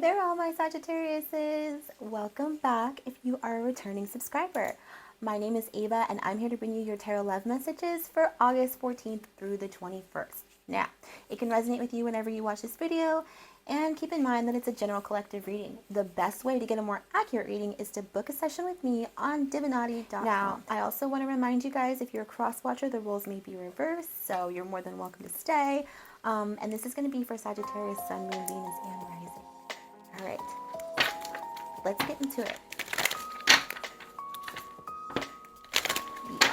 Hey there, all my Sagittariuses. Welcome back if you are a returning subscriber. My name is Ava and I'm here to bring you your tarot love messages for August 14th through the 21st. Now, it can resonate with you whenever you watch this video, and keep in mind that it's a general collective reading. The best way to get a more accurate reading is to book a session with me on divinati.com. Now, I also want to remind you guys, if you're a cross-watcher, the roles may be reversed, so you're more than welcome to stay. And this is going to be for Sagittarius, Sun, Moon, Venus, and Rising. All right, let's get into it. Yeah.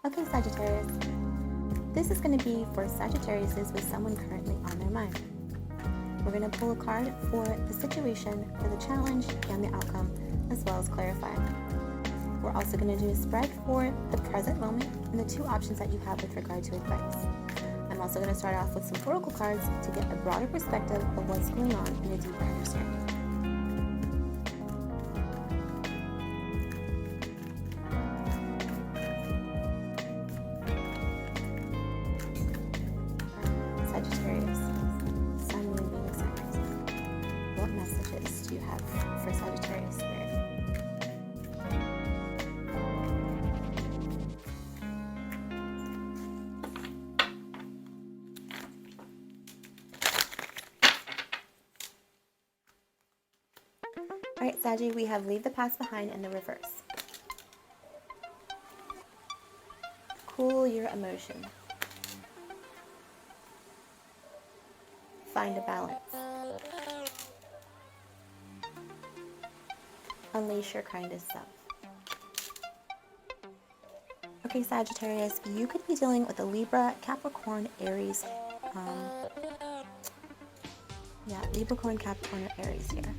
Okay, Sagittarius. This is going to be for Sagittariuses with someone currently on their mind. We're going to pull a card for the situation, for the challenge, and the outcome, as well as clarifying. We're also going to do a spread for the present moment and the two options that you have with regard to advice. I'm also going to start off with some oracle cards to get a broader perspective of what's going on and a deeper understanding. Sagittarius, Sun, Moon, Venus, and Rising. What messages do you have for Sagittarius Spirit? Alright, Saggy, we have leave the past behind in the reverse. Cool your emotion. Find a balance. Unleash your kindest self. Okay, Sagittarius, you could be dealing with a Libra, Capricorn, Aries. Libra, Capricorn, or Aries here.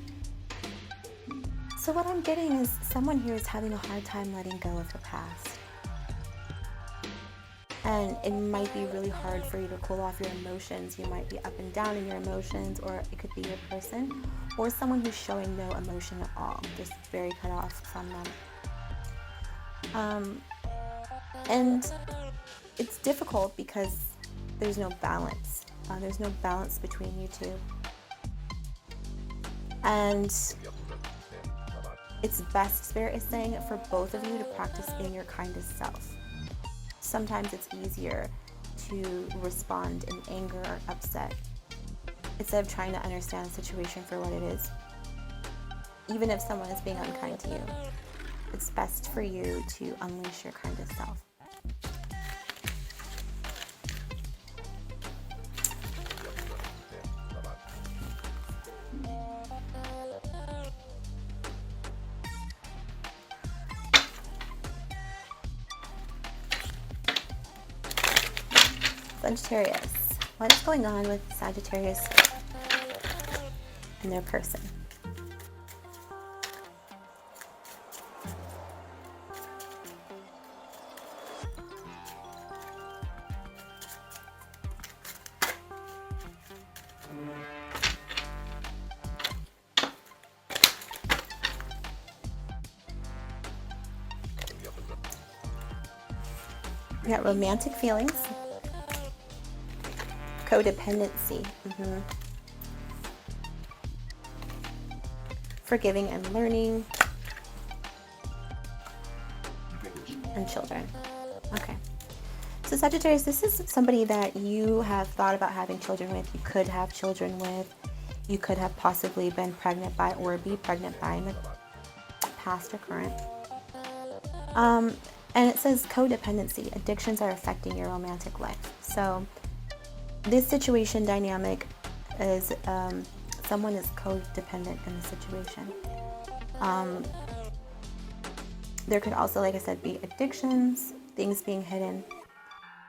So what I'm getting is someone here is having a hard time letting go of the past. And it might be really hard for you to cool off your emotions. You might be up and down in your emotions, or it could be your person, or someone who's showing no emotion at all, just very cut off from them. And it's difficult because there's no balance. There's no balance between you two. And it's best, Spirit is saying, for both of you to practice being your kindest self. Sometimes it's easier to respond in anger or upset instead of trying to understand the situation for what it is. Even if someone is being unkind to you, it's best for you to unleash your kindest self. Sagittarius, what is going on with Sagittarius and their person? We got romantic feelings. Codependency. Forgiving and learning. And children. Okay. So Sagittarius, this is somebody that you have thought about having children with. You could have children with. You could have possibly been pregnant by or be pregnant by in the past or current. And it says codependency. Addictions are affecting your romantic life. So this situation dynamic is someone is codependent in the situation. There could also, like I said, be addictions, things being hidden,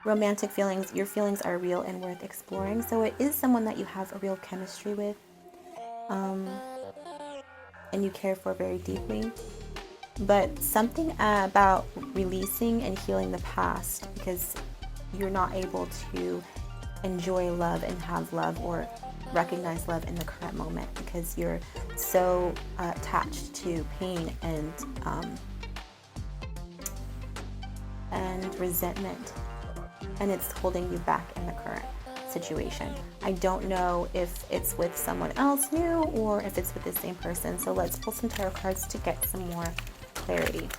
romantic feelings. Your feelings are real and worth exploring. So it is someone that you have a real chemistry with, and you care for very deeply. But something about releasing and healing the past, because you're not able to enjoy love and have love or recognize love in the current moment because you're so attached to pain and resentment, and it's holding you back in the current. situation. I don't know if it's with someone else new or if it's with the same person. So let's pull some tarot cards to get some more clarity.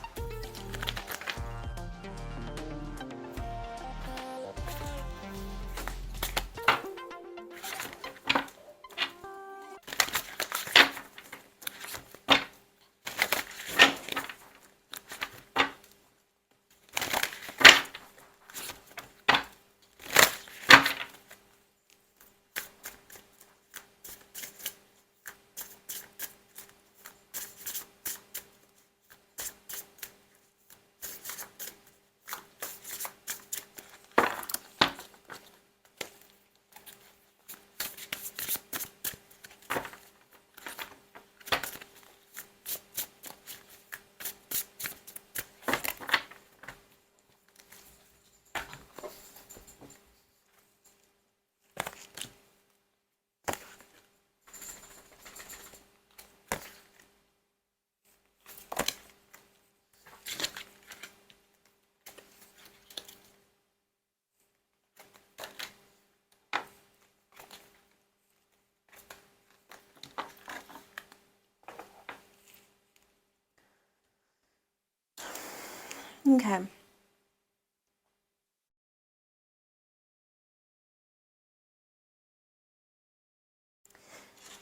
Okay.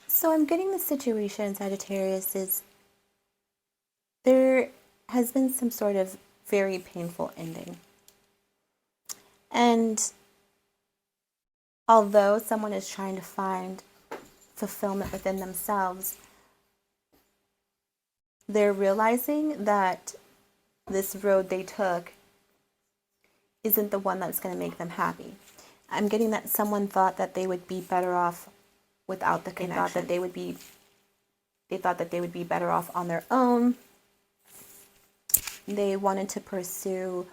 So I'm getting the situation, Sagittarius, is there has been some sort of very painful ending. And although someone is trying to find fulfillment within themselves, they're realizing that this road they took isn't the one that's going to make them happy. I'm getting that someone thought that they would be better off without the connection. They thought that they would be better off on their own. They wanted to pursue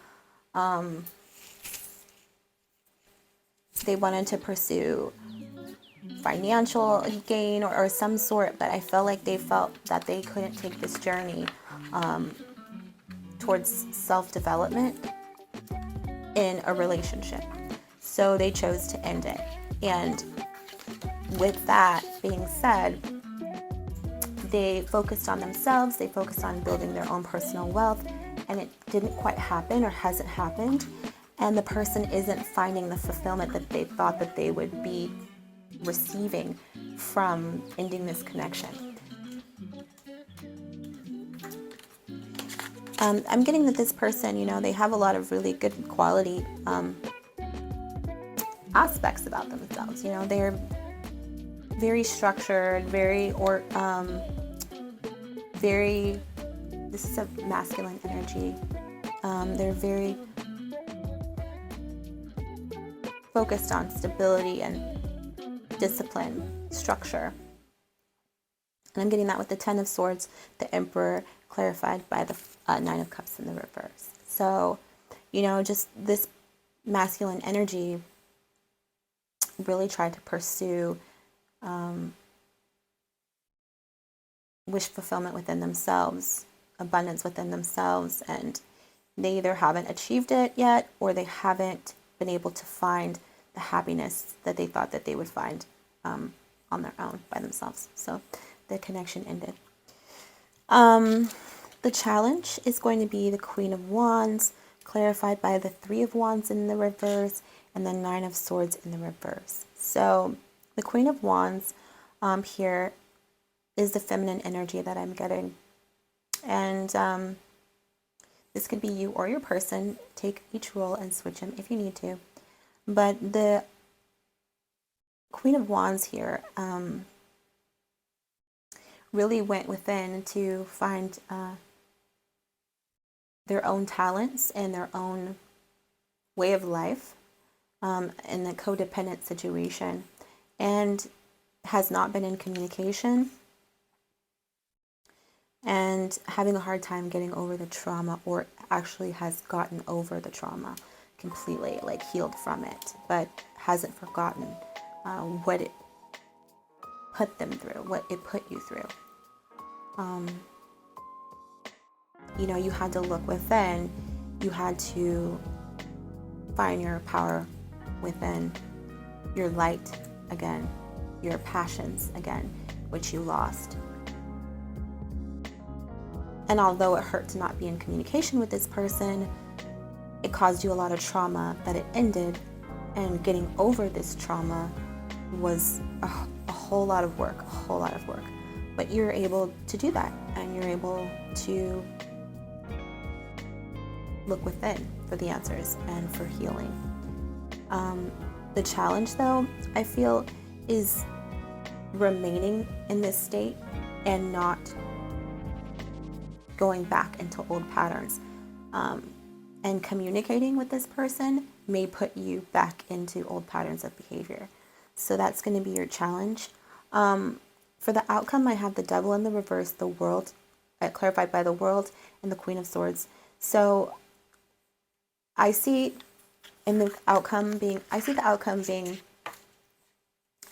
financial gain or some sort, but I felt like they felt that they couldn't take this journey towards self-development in a relationship. So they chose to end it. And with that being said, they focused on themselves, they focused on building their own personal wealth, and it didn't quite happen or hasn't happened. And the person isn't finding the fulfillment that they thought that they would be receiving from ending this connection. I'm getting that this person, they have a lot of really good quality aspects about themselves. They're very structured, this is a masculine energy. They're very focused on stability and discipline, structure. And I'm getting that with the Ten of Swords, the Emperor, clarified by the Nine of Cups in the reverse. So, just this masculine energy really tried to pursue wish fulfillment within themselves, abundance within themselves, and they either haven't achieved it yet or they haven't been able to find the happiness that they thought that they would find on their own by themselves. So the connection ended. The challenge is going to be the Queen of Wands, clarified by the Three of Wands in the reverse and the Nine of Swords in the reverse. So the Queen of Wands here is the feminine energy that I'm getting. And this could be you or your person. Take each role and switch them if you need to. But the Queen of Wands here really went within to find their own talents and their own way of life in a codependent situation, and has not been in communication and having a hard time getting over the trauma, or actually has gotten over the trauma completely, like healed from it, but hasn't forgotten what it put them through, what it put you through. You had to look within, you had to find your power within your light again, your passions again, which you lost. And although it hurt to not be in communication with this person, it caused you a lot of trauma that it ended, and getting over this trauma was a whole lot of work, But you're able to do that, and you're able to look within for the answers and for healing. The challenge, though, I feel, is remaining in this state and not going back into old patterns. And communicating with this person may put you back into old patterns of behavior. So that's going to be your challenge. For the outcome, I have the Devil in the reverse, the World, clarified by the World, and the Queen of Swords. So I see the outcome being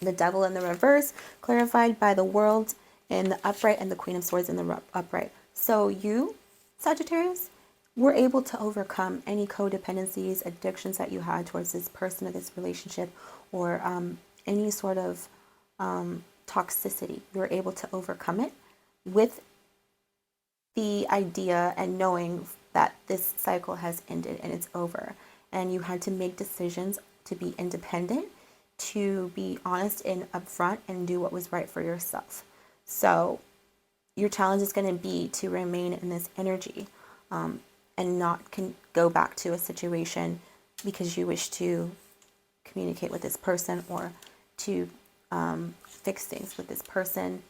the Devil in the reverse, clarified by the World in the upright, and the Queen of Swords in the upright. So you, Sagittarius, were able to overcome any codependencies, addictions that you had towards this person or this relationship, or any sort of toxicity. You were able to overcome it with the idea and knowing that this cycle has ended and it's over. And you had to make decisions to be independent, to be honest and upfront, and do what was right for yourself. So your challenge is going to be to remain in this energy, and not go back to a situation because you wish to communicate with this person or to fix things with this person,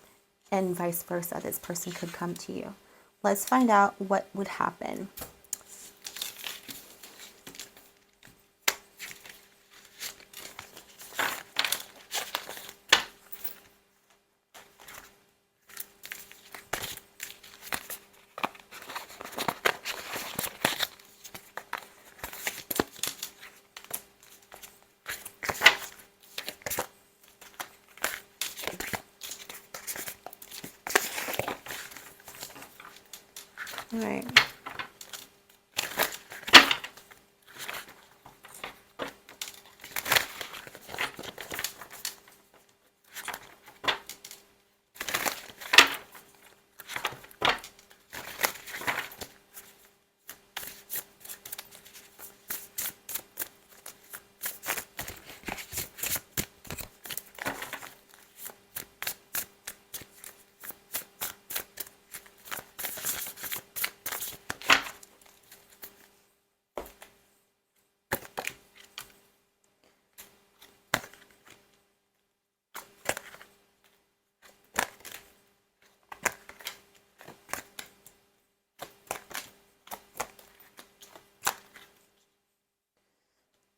and vice versa. This person could come to you. Let's find out what would happen. All right.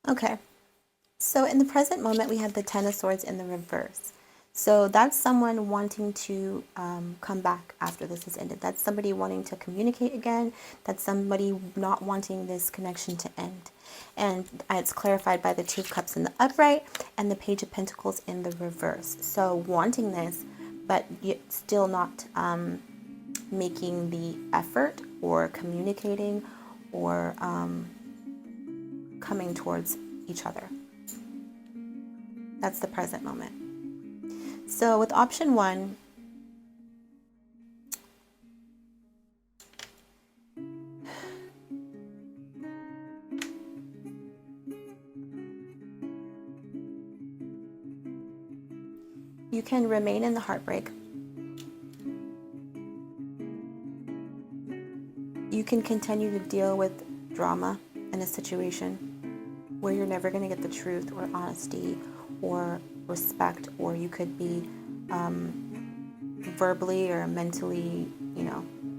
Okay, so in the present moment, we have the Ten of Swords in the reverse. So that's someone wanting to come back after this has ended. That's somebody wanting to communicate again. That's somebody not wanting this connection to end. And it's clarified by the Two of Cups in the upright and the Page of Pentacles in the reverse. So wanting this, but still not making the effort or communicating or coming towards each other. That's the present moment. So with option one, you can remain in the heartbreak. You can continue to deal with drama in a situation where you're never going to get the truth or honesty or respect, or you could be verbally or mentally,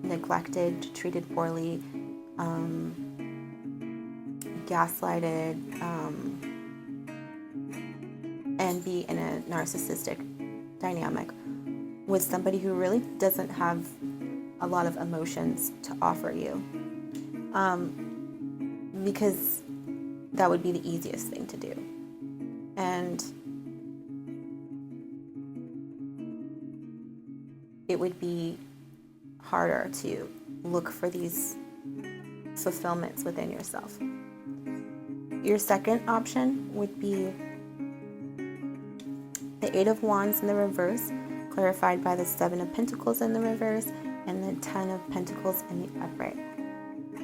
neglected, treated poorly, gaslighted, and be in a narcissistic dynamic with somebody who really doesn't have a lot of emotions to offer you, because that would be the easiest thing to do. And it would be harder to look for these fulfillments within yourself. Your second option would be the Eight of Wands in the reverse, clarified by the Seven of Pentacles in the reverse, and the Ten of Pentacles in the upright.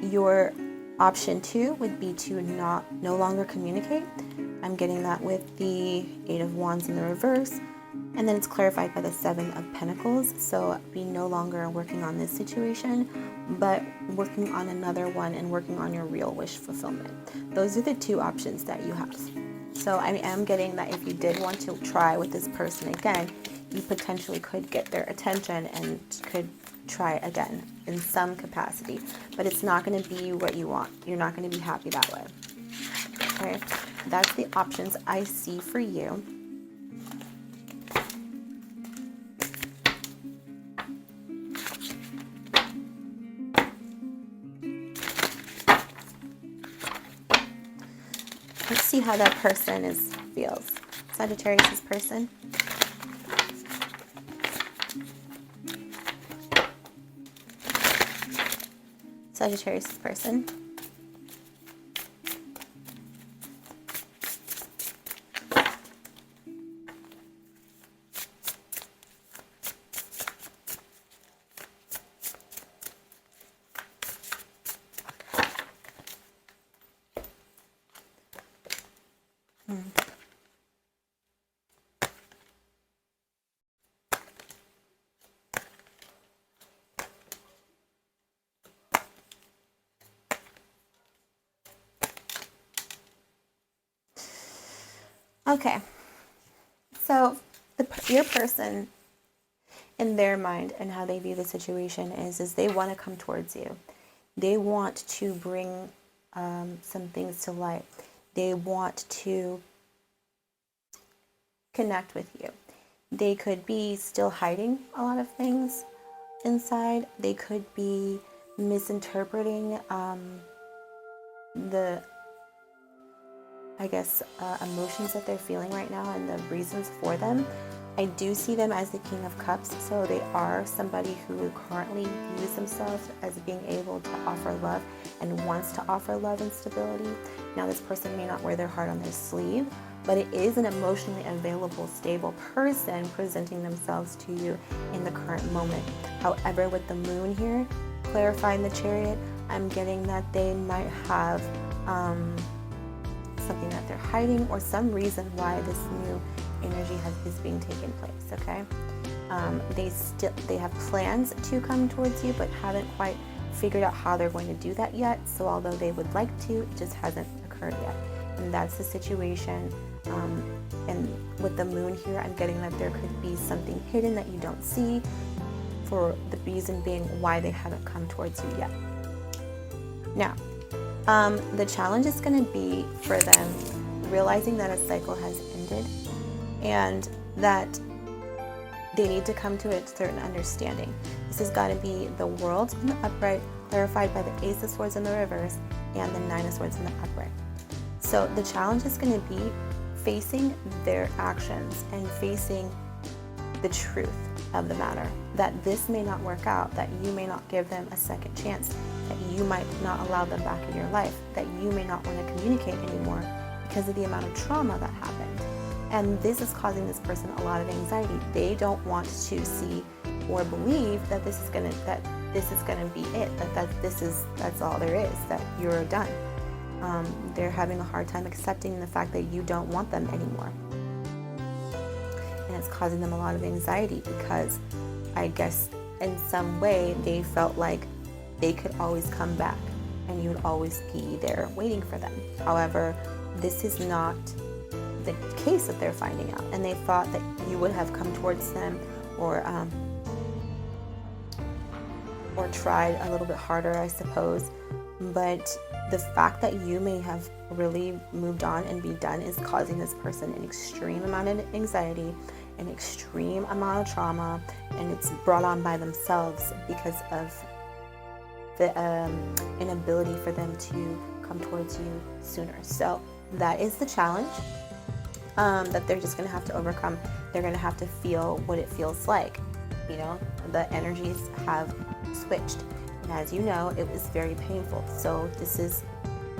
Your option 2 would be to no longer communicate. I'm getting that with the Eight of Wands in the reverse, and then it's clarified by the Seven of Pentacles. So be no longer working on this situation, but working on another one and working on your real wish fulfillment. Those are the 2 options that you have. So I am getting that if you did want to try with this person again, you potentially could get their attention and could try again in some capacity, but it's not going to be what you want. You're not going to be happy that way. Okay, that's the options I see for you. Let's see how that person feels. Sagittarius' person. Sagittarius' person. Okay, so your person, in their mind and how they view the situation is they want to come towards you. They want to bring some things to light. They want to connect with you. They could be still hiding a lot of things inside. They could be misinterpreting the emotions that they're feeling right now and the reasons for them. I do see them as the King of Cups, so they are somebody who currently views themselves as being able to offer love and wants to offer love and stability. Now, this person may not wear their heart on their sleeve, but it is an emotionally available, stable person presenting themselves to you in the current moment. However, with the moon here, clarifying the Chariot, I'm getting that they might have something that they're hiding or some reason why this new energy is being taken place. Okay, they have plans to come towards you, but haven't quite figured out how they're going to do that yet. So although they would like to, it just hasn't occurred yet, and that's the situation. And with the moon here, I'm getting that there could be something hidden that you don't see, for the reason being why they haven't come towards you yet. Now, the challenge is going to be for them realizing that a cycle has ended and that they need to come to a certain understanding. This has got to be the World in the upright, clarified by the Ace of Swords in the reverse and the Nine of Swords in the upright. So the challenge is going to be facing their actions and facing the truth of the matter, that this may not work out, that you may not give them a second chance, that you might not allow them back in your life, that you may not want to communicate anymore because of the amount of trauma that happened. And this is causing this person a lot of anxiety. They don't want to see or believe that this is gonna be it, that's all there is, that you're done. They're having a hard time accepting the fact that you don't want them anymore. And it's causing them a lot of anxiety because I guess in some way they felt like they could always come back and you would always be there waiting for them. However, this is not the case that they're finding out, and they thought that you would have come towards them or tried a little bit harder, I suppose. But the fact that you may have really moved on and be done is causing this person an extreme amount of anxiety, an extreme amount of trauma, and it's brought on by themselves because of the inability for them to come towards you sooner. So that is the challenge that they're just going to have to overcome. They're going to have to feel what it feels like. You know, the energies have switched. And as you know, it was very painful. So this is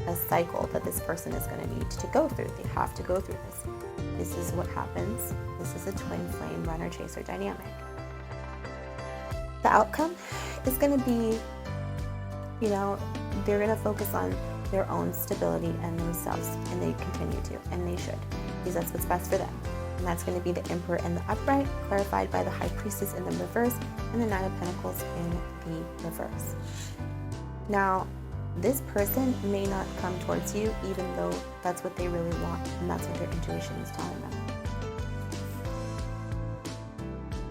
a cycle that this person is going to need to go through. They have to go through this. this is what happens. This is a twin flame runner-chaser dynamic. The outcome is going to be, they're going to focus on their own stability and themselves, and they continue to, and they should, because that's what's best for them. And that's going to be the Emperor in the upright, clarified by the High Priestess in the reverse, and the Nine of Pentacles in the reverse. Now, this person may not come towards you, even though that's what they really want, and that's what their intuition is telling them.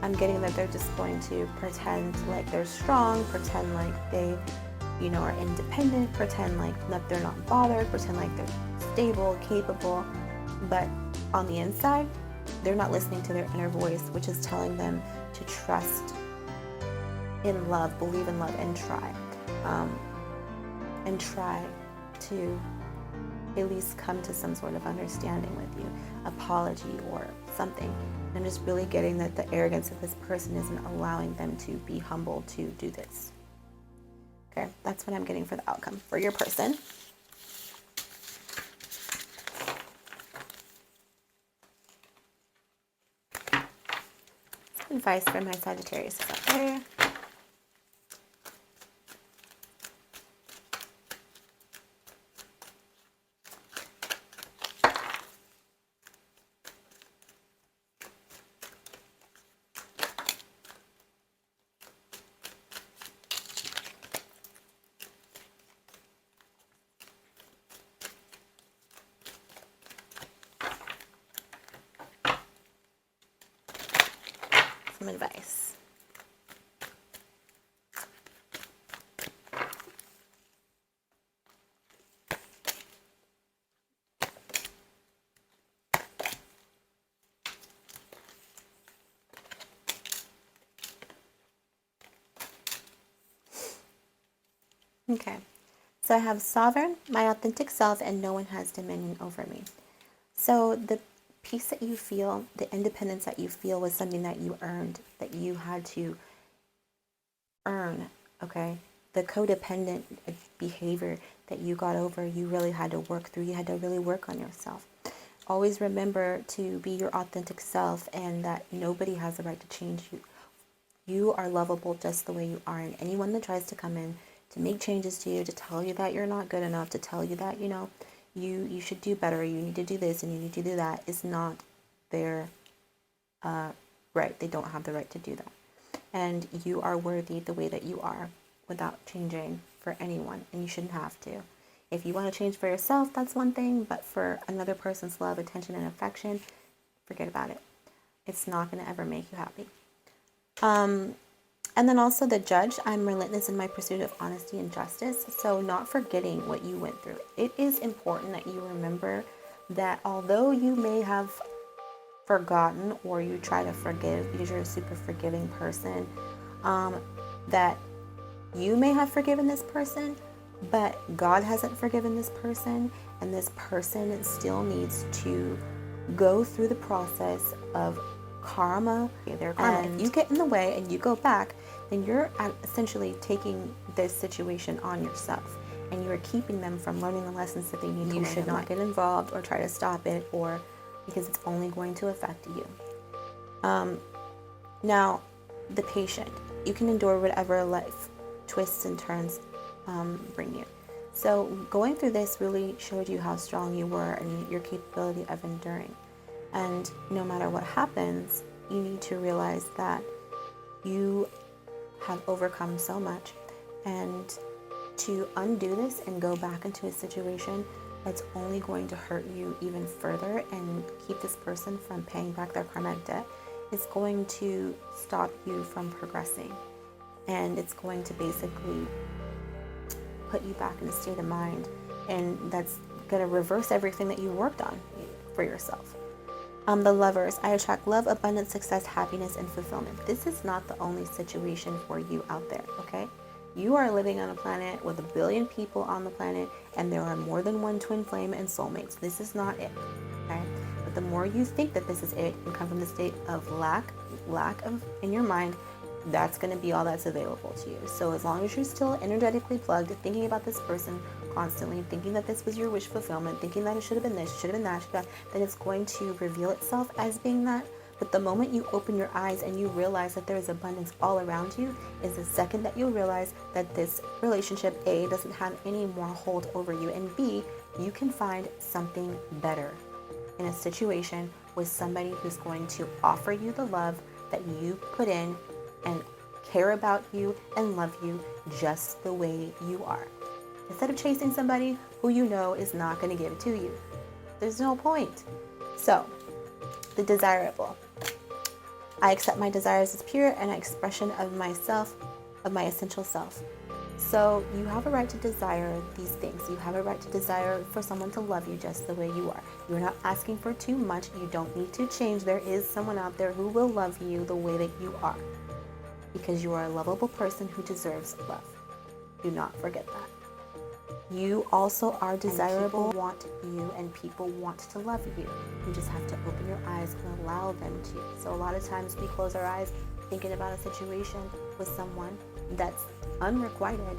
I'm getting that they're just going to pretend like they're strong, pretend like they, are independent, pretend like that they're not bothered, pretend like they're stable, capable, but on the inside, they're not listening to their inner voice, which is telling them to trust in love, believe in love, and try to at least come to some sort of understanding with you, apology or something. I'm just really getting that the arrogance of this person isn't allowing them to be humble to do this. Okay, that's what I'm getting for the outcome for your person. Some advice for my Sagittarius is out there. Some advice. Okay, so I have sovereign, my authentic self, and no one has dominion over me. So the peace that you feel, the independence that you feel was something that you earned, that you had to earn, okay? The codependent behavior that you got over, you really had to work through. You had to really work on yourself. Always remember to be your authentic self, and that nobody has the right to change you. You are lovable just the way you are, and anyone that tries to come in to make changes to you, to tell you that you're not good enough, to tell you that, you should do better, you need to do this and you need to do that, is not their right. They don't have the right to do that. And you are worthy the way that you are without changing for anyone, and you shouldn't have to. If you want to change for yourself, that's one thing, but for another person's love, attention, and affection, forget about it. It's not going to ever make you happy. And then also the Judge, I'm relentless in my pursuit of honesty and justice. So not forgetting what you went through. It is important that you remember that although you may have forgotten, or you try to forgive because you're a super forgiving person, that you may have forgiven this person, but God hasn't forgiven this person, and this person still needs to go through the process of karma. And if you get in the way and you go back, then you're essentially taking this situation on yourself, and you're keeping them from learning the lessons that they need to learn. You should not get involved or try to stop it, or because it's only going to affect you. Now, the patient, you can endure whatever life twists and turns bring you. So going through this really showed you how strong you were and your capability of enduring. And no matter what happens, you need to realize that you have overcome so much, and to undo this and go back into a situation that's only going to hurt you even further and keep this person from paying back their karmic debt is going to stop you from progressing. And it's going to basically put you back in a state of mind, and that's going to reverse everything that you worked on for yourself. The Lovers, I attract love, abundance, success, happiness, and fulfillment. This is not the only situation for you out there, okay? You are living on a planet with 1 billion people on the planet, and there are more than one twin flame and soulmates. This is not it, okay? But the more you think that this is it and come from the state of lack of in your mind, that's going to be all that's available to you. So as long as you're still energetically plugged, thinking about this person, constantly, thinking that this was your wish fulfillment, thinking that it should have been this, should have been that, then it's going to reveal itself as being that. But the moment you open your eyes and you realize that there is abundance all around you is the second that you realize that this relationship, A, doesn't have any more hold over you, and B, you can find something better in a situation with somebody who's going to offer you the love that you put in and care about you and love you just the way you are. Instead of chasing somebody who you know is not going to give it to you. There's no point. So, the desirable. I accept my desires as pure and an expression of myself, of my essential self. So you have a right to desire these things. You have a right to desire for someone to love you just the way you are. You're not asking for too much. You don't need to change. There is someone out there who will love you the way that you are, because you are a lovable person who deserves love. Do not forget that. You also are desirable, want you, and people want to love you. You just have to open your eyes and allow them to. So a lot of times we close our eyes thinking about a situation with someone that's unrequited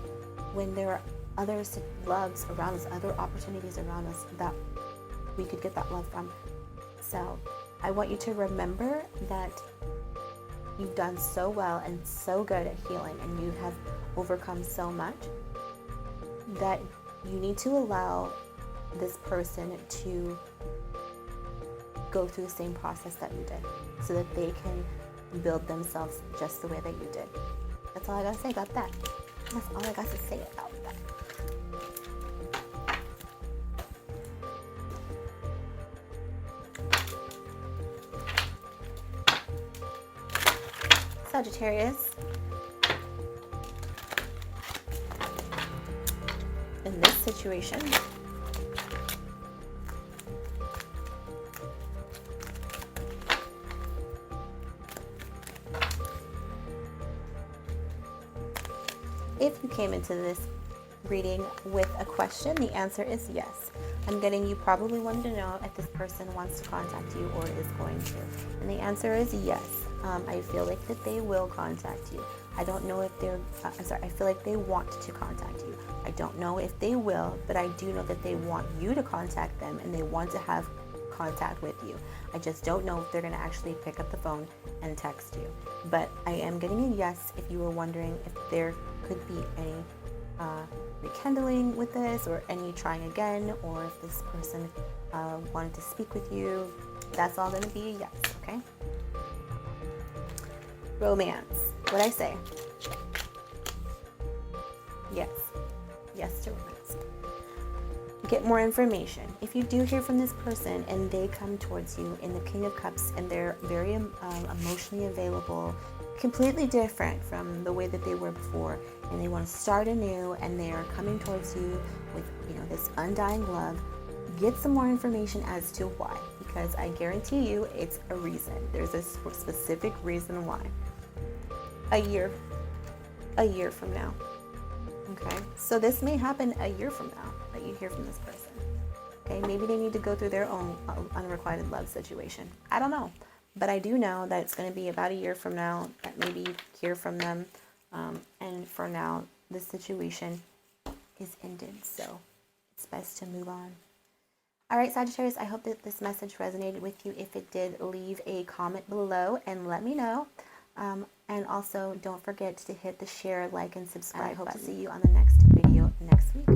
when there are other loves around us, other opportunities around us that we could get that love from. So I want you to remember that you've done so well and so good at healing, and you have overcome so much that you need to allow this person to go through the same process that you did so that they can build themselves just the way that you did. That's all I gotta say about that. That's all I got to say about that. Sagittarius. In this situation, if you came into this reading with a question, the answer is yes. I'm getting you probably wanted to know if this person wants to contact you or is going to. And the answer is yes. I feel like that they will contact you. I don't know if they're, I feel like they want to contact you. I don't know if they will, but I do know that they want you to contact them and they want to have contact with you. I just don't know if they're going to actually pick up the phone and text you. But I am getting a yes if you were wondering if there could be any rekindling with this or any trying again, or if this person wanted to speak with you. That's all going to be a yes, okay? Romance. What'd I say? Yes. Yes to romance. Get more information. If you do hear from this person and they come towards you in the King of Cups and they're very emotionally available, completely different from the way that they were before, and they want to start anew and they are coming towards you with, this undying love, get some more information as to why, because I guarantee you it's a reason. There's a specific reason why. A year from now. Okay, so this may happen a year from now that you hear from this person. Okay, maybe they need to go through their own unrequited love situation. I don't know, but I do know that it's going to be about a year from now that maybe you hear from them. And for now, the situation is ended, so it's best to move on. All right, Sagittarius, I hope that this message resonated with you. If it did, leave a comment below and let me know. And also, don't forget to hit the share, like, and subscribe button. I hope to see you on the next video next week.